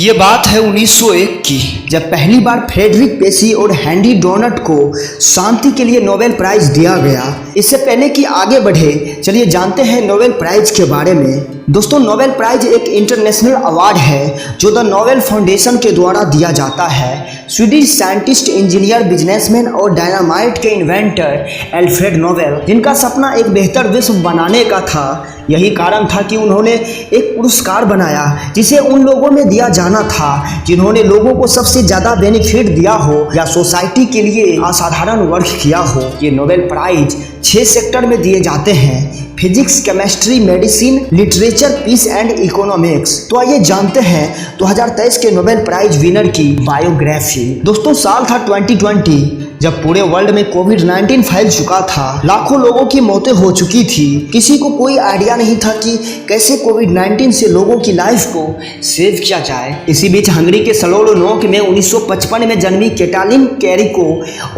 ये बात है 1901 की, जब पहली बार फ्रेडरिक पेसी और हेनरी डोनट को शांति के लिए नोबेल प्राइज दिया गया। इससे पहले कि आगे बढ़े, चलिए जानते हैं नोबेल प्राइज के बारे में। दोस्तों, नोबेल प्राइज एक इंटरनेशनल अवार्ड है जो द नोबेल फाउंडेशन के द्वारा दिया जाता है। स्वीडिश साइंटिस्ट, इंजीनियर, बिजनेसमैन और डायनामाइट के इन्वेंटर एल्फ्रेड नोबेल, जिनका सपना एक बेहतर विश्व बनाने का था, यही कारण था कि उन्होंने एक पुरस्कार बनाया जिसे उन लोगों में दिया जाना था जिन्होंने लोगों को सबसे ज़्यादा बेनिफिट दिया हो या सोसाइटी के लिए असाधारण वर्क किया हो। ये नोबेल प्राइज 6 सेक्टर में दिए जाते हैं: physics, chemistry, medicine, literature, peace and economics. तो आइए जानते हैं 2023 के नोबेल प्राइज विनर की बायोग्राफी। दोस्तों, साल था 2020, जब पूरे वर्ल्ड में कोविड-19 फैल चुका था। लाखों लोगों की मौतें हो चुकी थी। किसी को कोई आइडिया नहीं था कि कैसे कोविड-19 से लोगों की लाइफ को सेव किया जाए। इसी बीच हंगरी के स्लोवोनोक में 1955 में जन्मी कैटालिन कैरिको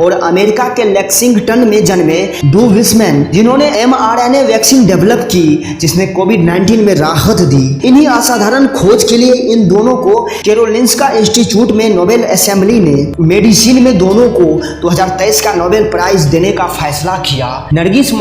और अमेरिका के लेक्सिंगटन में जन्मे डू विस्मैन, जिन्होंने mRNA वैक्सीन डेवलप की जिसने कोविड-19 में राहत दी। इन्हीं असाधारण खोज के लिए इन दोनों को कैरोलिंस्का इंस्टीट्यूट में नोबेल असेंबली ने मेडिसिन में दोनों को 2023 का नोबेल प्राइज देने का फैसला किया। नरगिस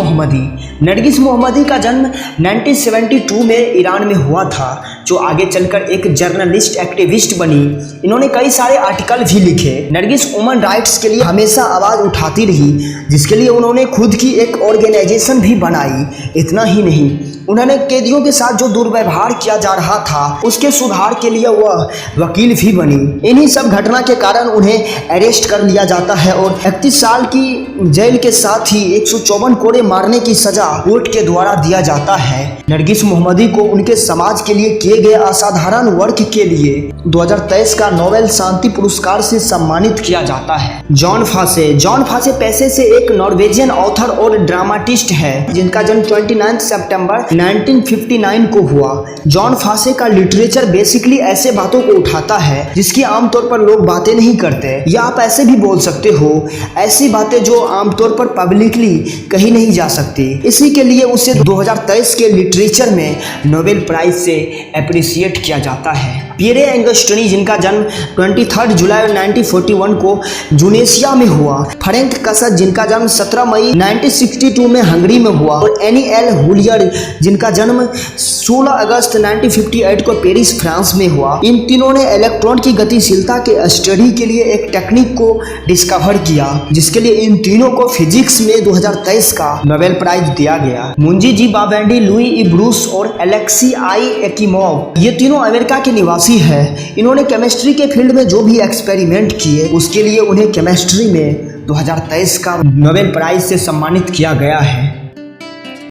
मोहम्मदी का जन्म 1972 में ईरान में हुआ था, जो आगे चलकर एक जर्नलिस्ट एक्टिविस्ट बनी। इन्होंने कई सारे आर्टिकल भी लिखे। नरगिस वुमन राइट्स के लिए हमेशा आवाज उठाती रही, जिसके लिए उन्होंने खुद की एक ऑर्गेनाइजेशन भी बनाई। इतना ही नहीं, उन्होंने कैदियों के साथ जो दुर्व्यवहार किया जा रहा था उसके सुधार के लिए वह वकील भी बनी। इन्हीं सब घटना के कारण उन्हें अरेस्ट कर लिया जाता है और 31 साल की जेल के साथ ही 154 कोड़े मारने की सजा कोर्ट के द्वारा दिया जाता है। नरगिस मोहम्मदी को उनके समाज के लिए किए गए असाधारण वर्क के लिए 2023 का नोबेल शांति पुरस्कार से सम्मानित किया जाता है। जॉन फासे पैसे से एक नॉर्वेजियन ऑथर और ड्रामाटिस्ट है, जिनका जन्म 29 सितंबर 1959 को हुआ। जॉन फासे का लिटरेचर बेसिकली ऐसे बातों को उठाता है जिसकी आमतौर पर लोग बातें नहीं करते, या आप ऐसे भी बोल सकते हो, ऐसी बातें जो आमतौर पर पब्लिकली कही नहीं जा सकती। इसी के लिए उसे 2023 के लिटरेचर में नोबेल प्राइज से अप्रिशिएट किया जाता है। पियरे एंगस्टनी, जिनका जन्म 23 जुलाई 1941 को जुनेसिया में हुआ। फ्रैंक कसत, जिनका जन्म 17 मई 1962 में हंगरी में हुआ। और एनी एल हुलियर, जिनका जन्म 16 अगस्त 1958 को पेरिस, फ्रांस में हुआ। इन तीनों ने इलेक्ट्रॉन की गतिशीलता के स्टडी के लिए एक टेक्निक को डिस्कवर किया, जिसके लिए इन तीनों को फिजिक्स में 2023 का नोबेल प्राइज दिया गया। मुंजी जी बावेंडी, लुई ई ब्रूस और एलेक्सी आई एकिमोव, ये तीनों अमेरिका के निवासी है। इन्होंने केमिस्ट्री के फील्ड में जो भी एक्सपेरिमेंट किए उसके लिए उन्हें केमिस्ट्री में 2023 का नोबेल प्राइज से सम्मानित किया गया है।